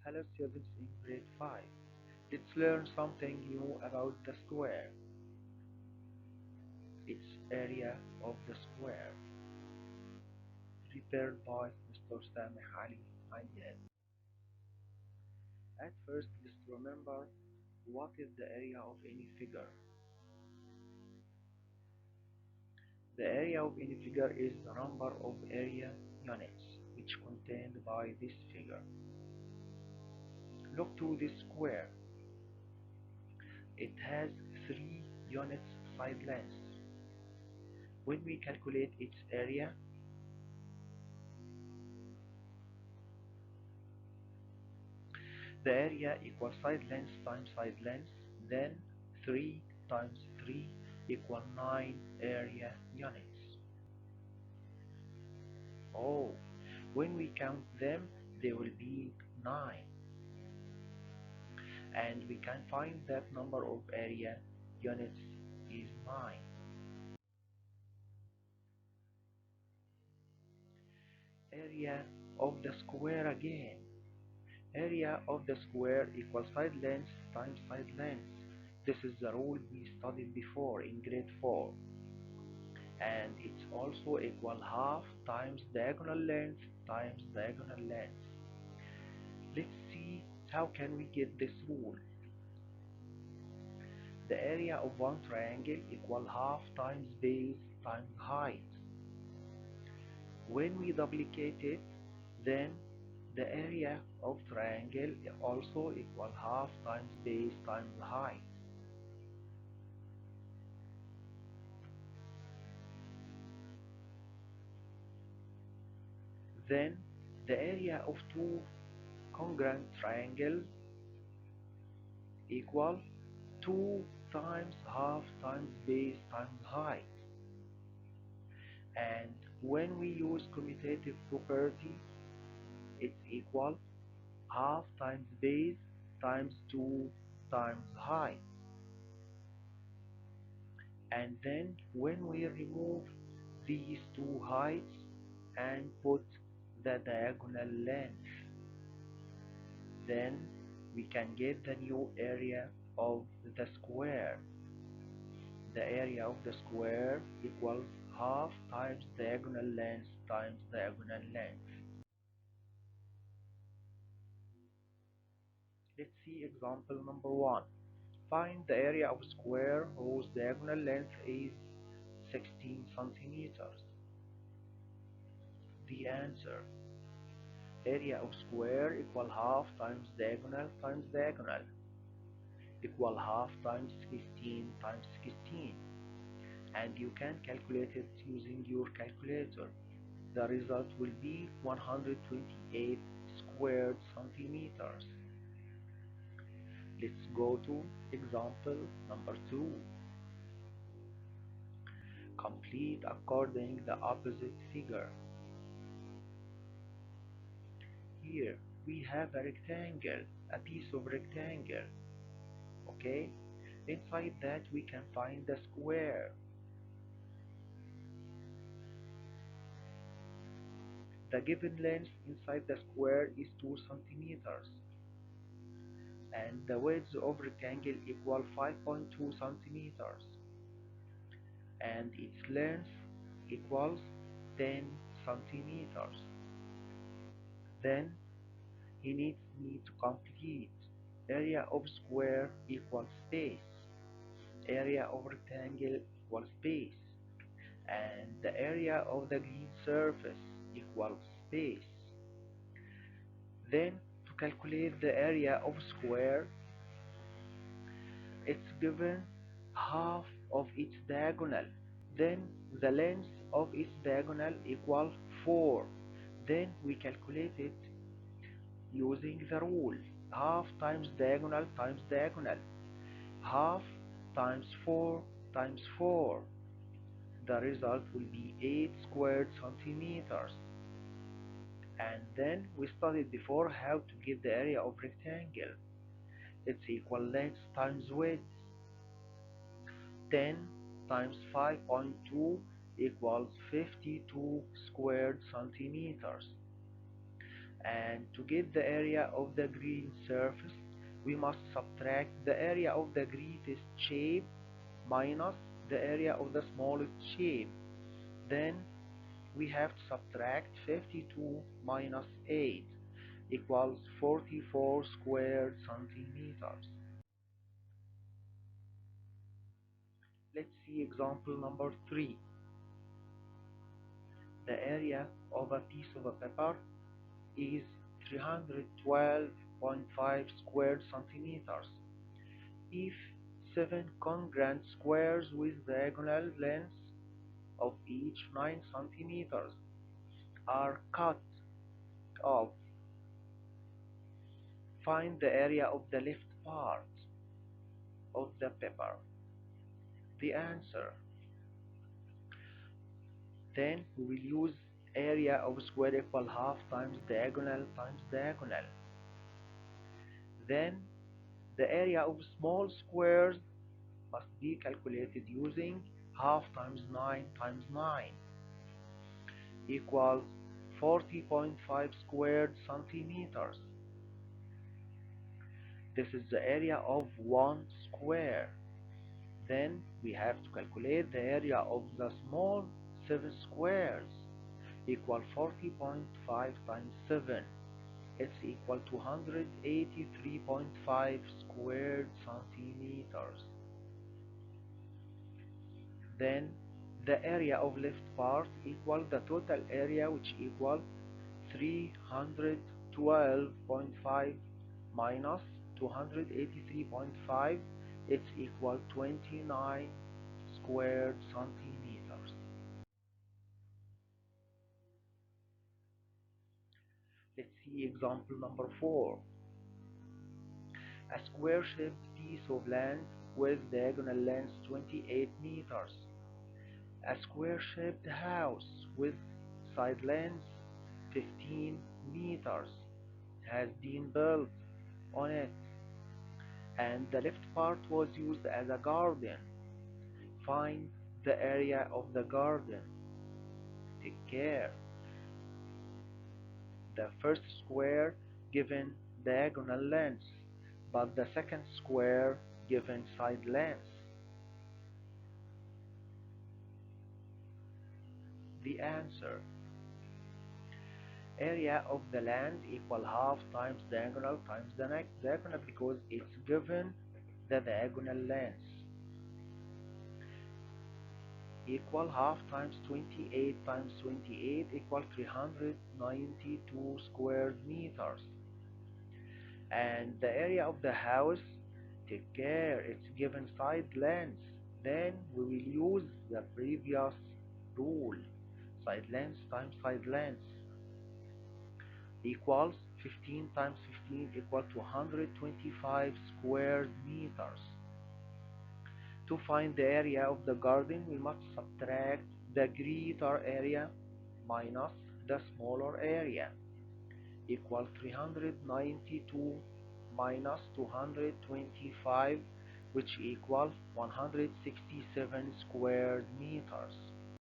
Hello students in grade 5. Let's learn something new about the square. Its area of the square. Prepared by Mr. Sameh Ali Ayad. At first, let's remember what is the area of any figure. The area of any figure is the number of area units which contained by this figure. Look to this square. It has 3 units side length. When we calculate its area, the area equals side length times side length, then 3 times 3 equal 9 area units. Oh, when we count them, they will be 9. And we can find that number of area units is 9. Area of the square again. Area of the square equals side length times side length. This is the rule we studied before in grade 4. And it's also equal half times diagonal length times diagonal length. Let's see how can we get this rule. The area of one triangle equal half times base times height. When we duplicate it, then the area of triangle also equal half times base times height. Then the area of two congruent triangles equal 2 times half times base times height. And when we use commutative property, it's equal half times base times 2 times height. And then when we remove these two heights and put the diagonal length, then we can get the new area of the square. The area of the square equals half times diagonal length times diagonal length. Let's see example number 1. Find the area of a square whose diagonal length is 16 centimeters. The answer: area of square equal half times diagonal equal half times 16 times 16, and you can calculate it using your calculator. The result will be 128 squared centimeters. Let's go to example number 2. Complete according the opposite figure. Here we have a rectangle, a piece of rectangle. Okay? Inside that we can find the square. The given length inside the square is 2 centimeters. And the width of rectangle equal 5.2 centimeters. And its length equals 10 centimeters. Then he needs me to complete area of square equals space, area of rectangle equals space, and the area of the green surface equals space. Then to calculate the area of square, it's given half of its diagonal. Then the length of its diagonal equal 4. Then we calculate it using the rule half times diagonal times diagonal. Half times 4 times 4. The result will be 8 squared centimeters. And then we studied before how to get the area of rectangle. It's equal length times width. 10 times 5.2 equals 52 squared centimeters. And to get the area of the green surface, we must subtract the area of the greatest shape minus the area of the smallest shape. Then we have to subtract 52 minus 8 equals 44 square centimeters. Let's see example number 3. The area of a piece of a paper is 312.5 square centimeters. If 7 congruent squares with diagonal lengths of each 9 centimeters are cut off, find the area of the left part of the paper. The answer. Then we will use area of square equal half times diagonal times diagonal. Then the area of small squares must be calculated using half times 9 times 9 equals 40.5 squared centimeters. This is the area of one square. Then we have to calculate the area of the small 7 squares equal 40.5 times 7. It's equal to 183.5 squared centimeters. Then the area of left part equal the total area, which equal 312.5 minus 283.5. It's equal 29 squared centimeters. Let's see example number 4. A square-shaped piece of land with diagonal length 28 meters. A square-shaped house with side length 15 meters has been built on it, and the left part was used as a garden. Find the area of the garden. Take care. The first square given diagonal length, but the second square given side length. The answer. Area of the land equal half times diagonal times the next diagonal, because it's given the diagonal length, equal half times 28 times 28 equal 392 square meters. And the area of the house, take care, it's given side length. Then we will use the previous rule, side length times side length equals 15 times 15 equal to 125 square meters. To find the area of the garden, we must subtract the greater area minus the smaller area, equal 392 minus 225, which equal 167 square meters.